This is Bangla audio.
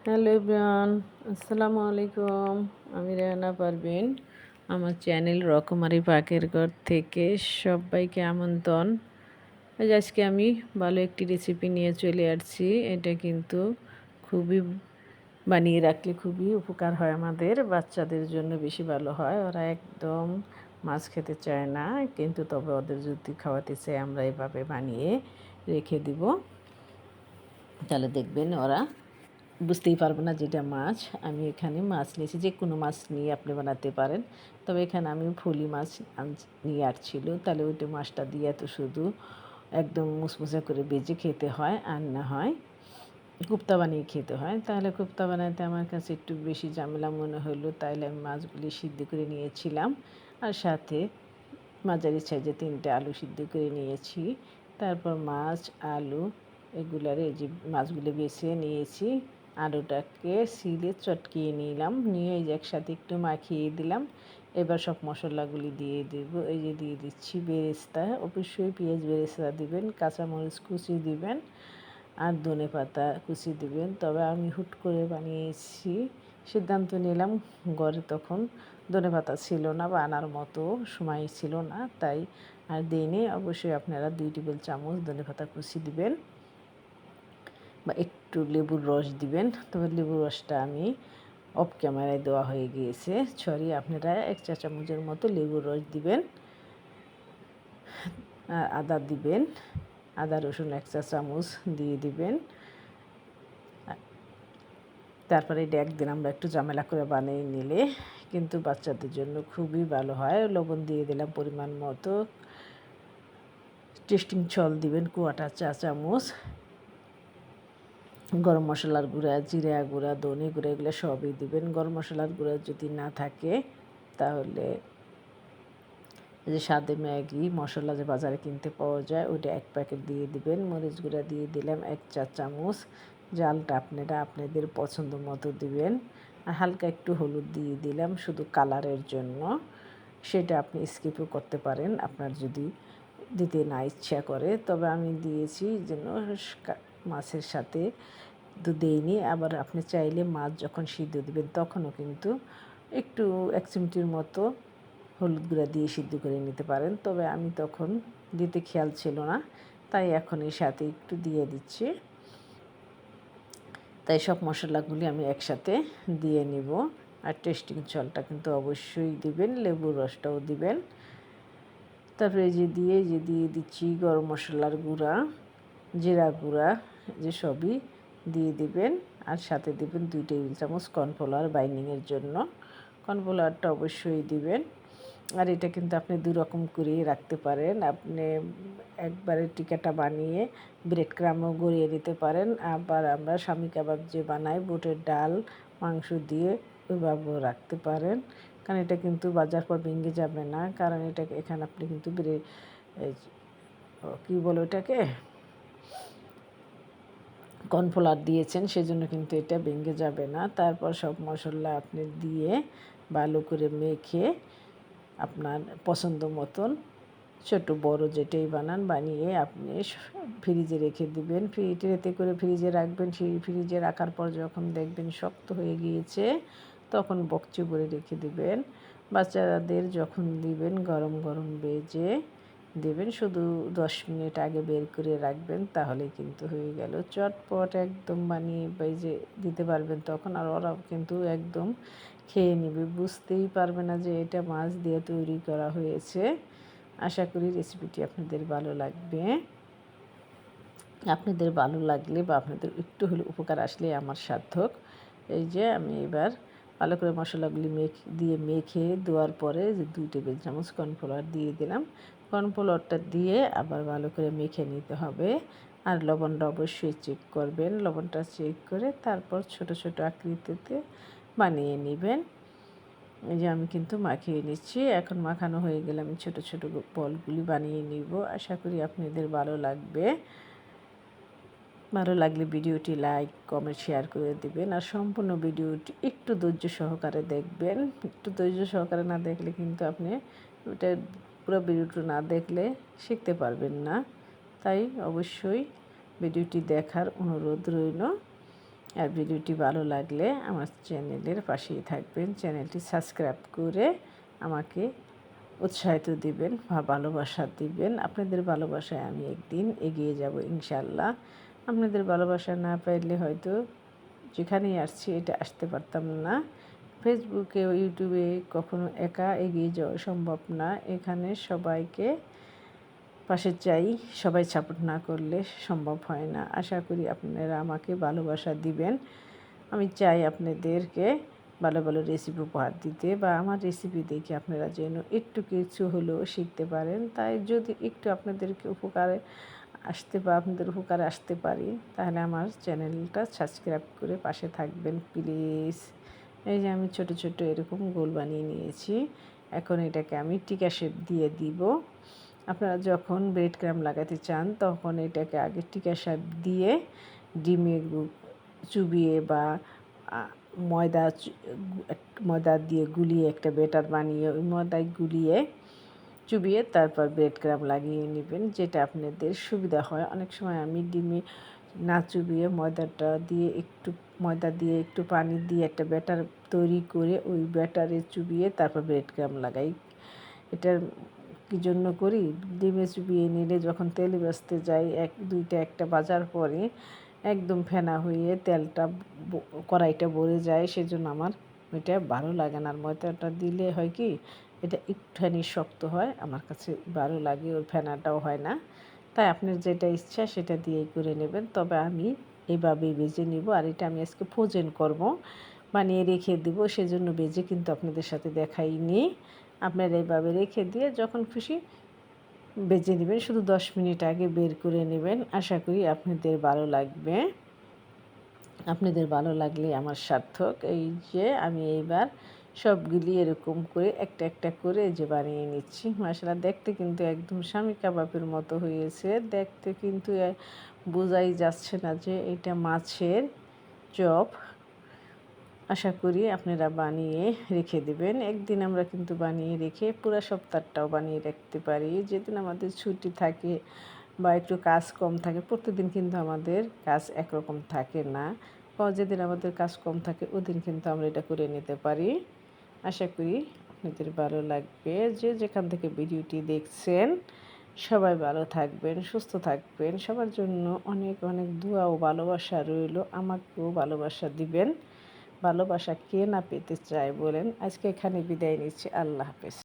হ্যালো এভরিওয়ান, আসসালামু আলাইকুম। আমি রেহানা পারভিন। আমার চ্যানেল রকমারি পাকের ঘর থেকে সবাইকে আমন্ত্রণ। আজকে আমি ভালো একটি রেসিপি নিয়ে চলে আসছি। এটা কিন্তু খুবই বানিয়ে রাখলে খুবই উপকার হয়, আমাদের বাচ্চাদের জন্য বেশি ভালো হয়। ওরা একদম মাছ খেতে চায় না, কিন্তু তবে ওদের যদি খাওয়াতে চাই আমরা এভাবে বানিয়ে রেখে দিব, তাহলে দেখবেন ওরা বুঝতেই পারবে না যেটা মাছ। আমি এখানে মাছ নিয়েছি, যে কোনো মাছ নিয়ে আপনি বানাতে পারেন, তবে এখানে আমি ফলি মাছ নিয়ে আসছিল। তাহলে ওইটা মাছটা দিয়ে তো শুধু একদম মুসমুসে করে বেজে খেতে হয়, আর না হয় কোপ্তা বানিয়ে খেতে হয়। তাহলে কোপ্তা বানাতে আমার কাছে একটু বেশি ঝামেলা মনে হলো, তাইলে আমি মাছগুলি সিদ্ধ করে নিয়েছিলাম, আর সাথে মাঝারি সাইজে 3টে আলু সিদ্ধ করে নিয়েছি। তারপর মাছ, আলু এগুলার এই যে মাছগুলো বেছে নিয়েছি, আলুটাকে সিলে চটকিয়ে নিলাম, নিয়ে এই যে একসাথে একটু মাখিয়ে দিলাম। এবার সব মশলাগুলি দিয়ে দেব। এই যে দিয়ে দিচ্ছি বেরেস্তা, অবশ্যই পেঁয়াজ বেরেস্তা দিবেন, কাঁচামরিচ কুচি দিবেন, আর ধনেপাতা কুচি দিবেন। তবে আমি হুট করে বানিয়েছি, সিদ্ধান্ত নিলাম, ঘরে তখন ধনেপাতা ছিল না বা আনার মতো সময় ছিল না, তাই আর দিইনি। অবশ্যই আপনারা 2 টেবিল চামচ ধনেপাতা কুচি দিবেন বা একটু লেবুর রস দিবেন। তবে লেবুর রসটা আমি অফ ক্যামেরায় দেওয়া হয়ে গিয়েছে, সরি। আপনারা 1 চা চামচের মতো লেবুর রস দিবেন। আদা দিবেন, আদা রসুন 1 চা চামচ দিয়ে দিবেন। তারপরে এটা একদিন আমরা একটু ঝামেলা করে বানিয়ে নিলে কিন্তু বাচ্চাদের জন্য খুবই ভালো হয়। লবণ দিয়ে দিলাম পরিমাণ মতো, টেস্টিং সল্ট দিবেন 1/4 চা চামচ, গরম মশলার গুঁড়া, জিরা গুঁড়া, ধনে গুঁড়া এগুলো সবই দিবেন। গরম মশলার গুঁড়া যদি না থাকে তাহলে যে স্বাদে ম্যাগি মশলা যে বাজারে কিনতে পাওয়া যায় ওইটা 1 প্যাকেট দিয়ে দিবেন। মরিচ গুঁড়া দিয়ে দিলাম 1 চা চামচ, জালটা আপনারা আপনাদের পছন্দ মতো দিবেন। আর হালকা একটু হলুদ দিয়ে দিলাম শুধু কালারের জন্য, সেটা আপনি স্কিপও করতে পারেন আপনার যদি দিতে না ইচ্ছা করে। তবে আমি দিয়েছি যেন মাছের সাথে তো দেইনি। আবার আপনি চাইলে মাছ যখন সিদ্ধ দিবেন তখনও কিন্তু একটু 1 চিমটির মতো হলুদ গুঁড়া দিয়ে সিদ্ধ করে নিতে পারেন। তবে আমি তখন দিতে খেয়াল ছিল না, তাই এখন এর সাথে একটু দিয়ে দিচ্ছি। তাই সব মশলাগুলি আমি একসাথে দিয়ে নিব। আর টেস্টিং সল্টটা কিন্তু অবশ্যই দিবেন, লেবুর রসটাও দিবেন। তারপরে যে দিয়ে দিচ্ছি গরম মশলার গুঁড়া, জিরা গুঁড়া, যে সবই দিয়ে দিবেন। আর সাথে দিবেন 2 টেবিল চামচ কর্নফ্লাওয়ার বাইন্ডিংয়ের জন্য। কর্নফ্লাওয়ারটা অবশ্যই দিবেন। আর এটা কিন্তু আপনি 2 রকম করেই রাখতে পারেন। আপনি একবারে টিকাটা বানিয়ে ব্রেড ক্রামও গড়িয়ে দিতে পারেন। আবার আমরা স্বামী কাবাব যে বানাই বুটের ডাল মাংস দিয়ে, ওইভাবেও রাখতে পারেন। কারণ এটা কিন্তু বাজার পর ভেঙে যাবে না, কারণ এটাকে এখানে আপনি কিন্তু কী বলো এটাকে কর্নফ্লাওয়ার দিয়েছেন, সেজন্য কিন্তু এটা ভেঙে যাবে না। তারপর সব মশলা আপনি দিয়ে ভালো করে মেখে আপনার পছন্দ মতন ছোট বড় যেটাই বানান বানিয়ে আপনি ফ্রিজে রেখে দিবেন। ট্রেতে করে ফ্রিজে রাখবেন। সেই ফ্রিজে রাখার পর যখন দেখবেন শক্ত হয়ে গিয়েছে তখন বক্সে ভরে রেখে দিবেন। বাচ্চাদের যখন দিবেন গরম গরম ভেজে দেবেন, শুধু 10 মিনিট আগে বের করে রাখবেন, তাহলেই কিন্তু হয়ে গেল। চটপট একদম বানিয়ে ভেজে দিতে পারবেন তখন, আর ওরাও কিন্তু একদম খেয়ে নেবে, বুঝতেই পারবে না যে এটা মাছ দিয়ে তৈরি করা হয়েছে। আশা করি রেসিপিটি আপনাদের ভালো লাগবে। আপনাদের ভালো লাগলে বা আপনাদের একটু হলে উপকার আসলে আমার সার্থক। এই যে আমি এবার ভালো করে মশলাগুলি মেখে দেওয়ার পরে যে 2 টেবিল চামচ কর্নফ্লাওয়ার দিয়ে দিলাম। কর্নফ্লাওয়ারটা দিয়ে আবার ভালো করে মেখে নিতে হবে। আর লবণটা অবশ্যই চেক করবেন। লবণটা চেক করে তারপর ছোট ছোট আকৃতিতে বানিয়ে নেবেন। এই যে আমি কিন্তু মাখিয়ে নিচ্ছি। এখন মাখানো হয়ে গেলে আমি ছোট ছোট বলগুলি বানিয়ে নিব। আশা করি আপনাদের ভালো লাগবে। ভালো লাগলে ভিডিওটি লাইক কমেন্ট শেয়ার করে দিবেন। আর সম্পূর্ণ ভিডিওটি একটু ধৈর্য সহকারে দেখবেন। একটু ধৈর্য সহকারে না দেখলে কিন্তু আপনি ওটা পুরো ভিডিওটি না দেখলে শিখতে পারবেন না। তাই অবশ্যই ভিডিওটি দেখার অনুরোধ রইল। আর ভিডিওটি ভালো লাগলে আমার চ্যানেলের পাশেই থাকবেন, চ্যানেলটি সাবস্ক্রাইব করে আমাকে উৎসাহিত দিবেন বা ভালোবাসা দিবেন। আপনাদের ভালোবাসায় আমি একদিন এগিয়ে যাব ইনশাআল্লাহ। আপনাদের ভালোবাসা না পাইলে হয়তো যেখানেই আসছি এটা আসতে পারতাম না। ফেসবুকে ও ইউটিউবে কখনো একা এগিয়ে যাওয়া সম্ভব না। এখানে সবাইকে পাশে চাই, সবাই সাপোর্ট না করলে সম্ভব হয় না। আশা করি আপনারা আমাকে ভালোবাসা দিবেন। আমি চাই আপনাদেরকে ভালো ভালো রেসিপি উপহার দিতে বা আমার রেসিপি দেখে আপনারা যেন একটু কিছু হলেও শিখতে পারেন। তাই যদি একটু আপনাদেরকে উপকারে আসতে বা আপনাদের উপকারে আসতে পারি তাহলে আমার চ্যানেলটা সাবস্ক্রাইব করে পাশে থাকবেন প্লিজ। এই যে আমি ছোট ছোট এরকম গোল বানিয়ে নিয়েছি। এখন এটাকে আমি টিকা শেপ দিয়ে দিব। আপনারা যখন ব্রেড ক্রাম্ব লাগাতে চান তখন এটাকে আগে টিকা শেপ দিয়ে ডিমে চুবিয়ে বা ময়দা ময়দা দিয়ে গুলিয়ে একটা ব্যাটার বানিয়ে ওই ময়দায় গুলিয়ে চুবিয়ে তারপর ব্রেড ক্রাম্ব লাগিয়ে নেবেন, যেটা আপনাদের সুবিধা হয়। অনেক সময় আমি ডিমে না চুবিয়ে ময়দা দিয়ে একটু পানি দিয়ে একটা ব্যাটার তৈরি করে ওই ব্যাটারে চুবিয়ে তারপর ব্রেড ক্রাম্ব লাগাই। এটার কী জন্য করি, ডিমে চুবিয়ে নিলে যখন তেলে ভাজতে যাই একটা ভাজার পরে একদম ফেনা হয়ে তেলটা কড়াইটা ভরে যায়, সেজন্য আমার ওইটা ভালো লাগে না। আর ময়দাটা দিলে হয় কি এটা একটুখানি শক্ত হয়, আমার কাছে ভালো লাগে, ওর ফেনাটাও হয় না। তাই আপনার যেটা ইচ্ছা সেটা দিয়েই করে নেবেন। তবে আমি এইভাবেই ভেজে নিব। আর এটা আমি আজকে ফ্রোজেন করব, বানিয়ে রেখে দেব, সেজন্য ভেজে কিন্তু আপনাদের সাথে দেখাইনি। আপনারা এইভাবে রেখে দিয়ে যখন খুশি ভেজে নেবেন, শুধু 10 মিনিট আগে বের করে নেবেন। আশা করি আপনাদের ভালো লাগবে। আপনাদের ভালো লাগলে আমার সার্থক। এই যে আমি এইবার সবগুলি এরকম করে একটা একটা করে যে বানিয়ে নিচ্ছি। মাশাআল্লাহ দেখতে কিন্তু একদম স্বামী কাবাবের মতো হয়েছে। দেখতে কিন্তু বোঝাই যাচ্ছে না যে এটা মাছের চপ। আশা করি আপনারা বানিয়ে রেখে দেবেন। একদিন আমরা কিন্তু বানিয়ে রেখে পুরো সপ্তাহটাও বানিয়ে রাখতে পারি। যেদিন আমাদের ছুটি থাকে বা একটু কাজ কম থাকে, প্রতিদিন কিন্তু আমাদের কাজ একরকম থাকে না। যেদিন আমাদের কাজ কম থাকে ওদিন কিন্তু আমরা এটা করে নিতে পারি। আশা করি আপনাদের ভালো লাগবে। যে যেখান থেকে ভিডিওটি দেখছেন সবাই ভালো থাকবেন, সুস্থ থাকবেন। সবার জন্য অনেক অনেক দোয়া ও ভালোবাসা রইল। আমাকেও ভালোবাসা দিবেন। ভালোবাসা কে না পেতে চায় বলেন। আজকে এখানে বিদায় নিচ্ছি। আল্লাহ হাফেজ।